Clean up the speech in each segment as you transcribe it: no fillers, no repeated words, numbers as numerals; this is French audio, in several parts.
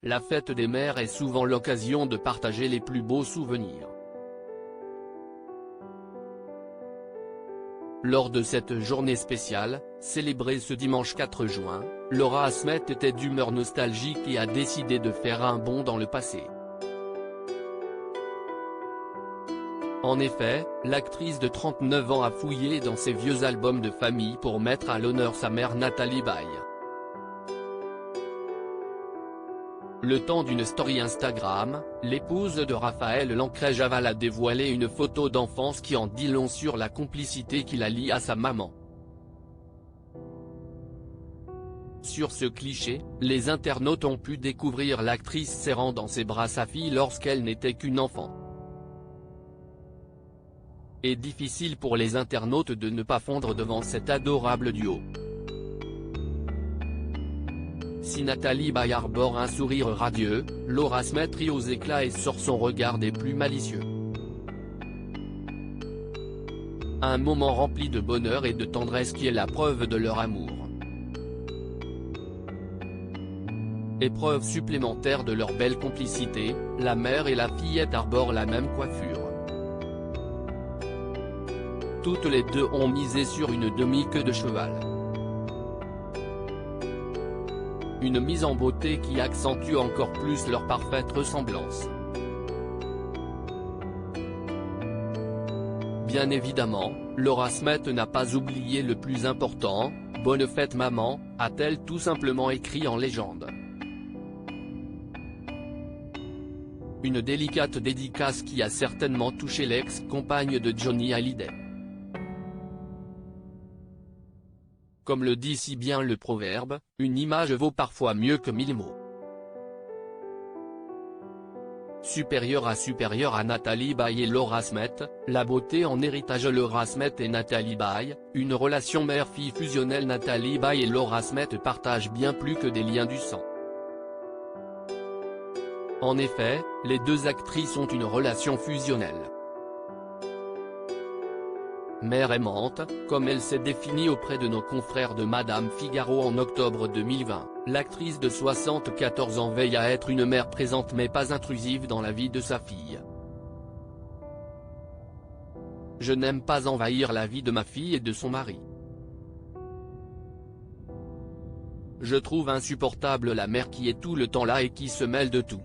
la fête des mères est souvent l'occasion de partager les plus beaux souvenirs. Lors de cette journée spéciale, célébrée ce dimanche 4 juin, Laura Asmet était d'humeur nostalgique et a décidé de faire un bond dans le passé. En effet, l'actrice de 39 ans a fouillé dans ses vieux albums de famille pour mettre à l'honneur sa mère Nathalie Baye. Le temps d'une story Instagram, l'épouse de Raphaël Lancret-Javal a dévoilé une photo d'enfance qui en dit long sur la complicité qui la lie à sa maman. Sur ce cliché, les internautes ont pu découvrir l'actrice serrant dans ses bras sa fille lorsqu'elle n'était qu'une enfant. Et difficile pour les internautes de ne pas fondre devant cet adorable duo. Si Nathalie Baye arbore un sourire radieux, Laura Asmet rit aux éclats et sort son regard des plus malicieux. Un moment rempli de bonheur et de tendresse qui est la preuve de leur amour. Épreuve supplémentaire de leur belle complicité, la mère et la fillette arborent la même coiffure. Toutes les deux ont misé sur une demi-queue de cheval. Une mise en beauté qui accentue encore plus leur parfaite ressemblance. Bien évidemment, Laura Asmet n'a pas oublié le plus important, « Bonne fête maman », a-t-elle tout simplement écrit en légende. Une délicate dédicace qui a certainement touché l'ex-compagne de Johnny Hallyday. Comme le dit si bien le proverbe, une image vaut parfois mieux que 1000 mots. Supérieure à Nathalie Baye et Laura Asmet, la beauté en héritage. Laura Asmet et Nathalie Baye, une relation mère-fille fusionnelle. Nathalie Baye et Laura Asmet partagent bien plus que des liens du sang. En effet, les deux actrices ont une relation fusionnelle. Mère aimante, comme elle s'est définie auprès de nos confrères de Madame Figaro en octobre 2020, l'actrice de 74 ans veille à être une mère présente mais pas intrusive dans la vie de sa fille. Je n'aime pas envahir la vie de ma fille et de son mari. Je trouve insupportable la mère qui est tout le temps là et qui se mêle de tout.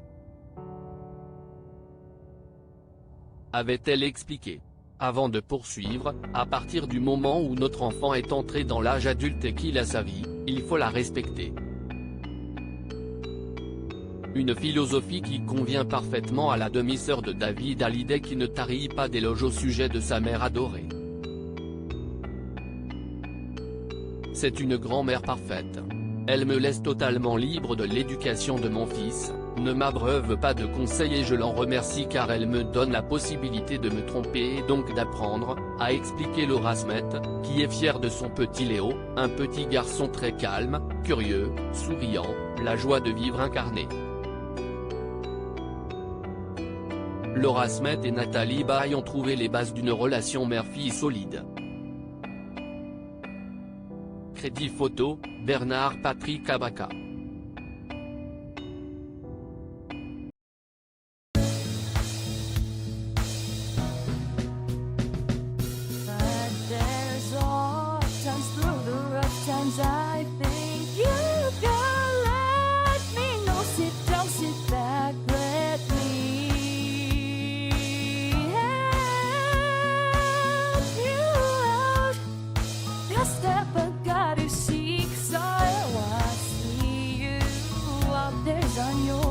Avait-elle expliqué. Avant de poursuivre, à partir du moment où notre enfant est entré dans l'âge adulte et qu'il a sa vie, il faut la respecter. Une philosophie qui convient parfaitement à la demi-sœur de David Hallyday qui ne tarit pas d'éloges au sujet de sa mère adorée. C'est une grand-mère parfaite. Elle me laisse totalement libre de l'éducation de mon fils, ne m'abreuve pas de conseils et je l'en remercie car elle me donne la possibilité de me tromper et donc d'apprendre, a expliqué Laura Asmet, qui est fière de son petit Léo, un petit garçon très calme, curieux, souriant, la joie de vivre incarnée. Laura Asmet et Nathalie Baye ont trouvé les bases d'une relation mère-fille solide. Crédit photo, Bernard Patrick Abaca. I think you can let me know. Sit down, sit back, let me help you out. The step I gotta seek, so I see you out there's on your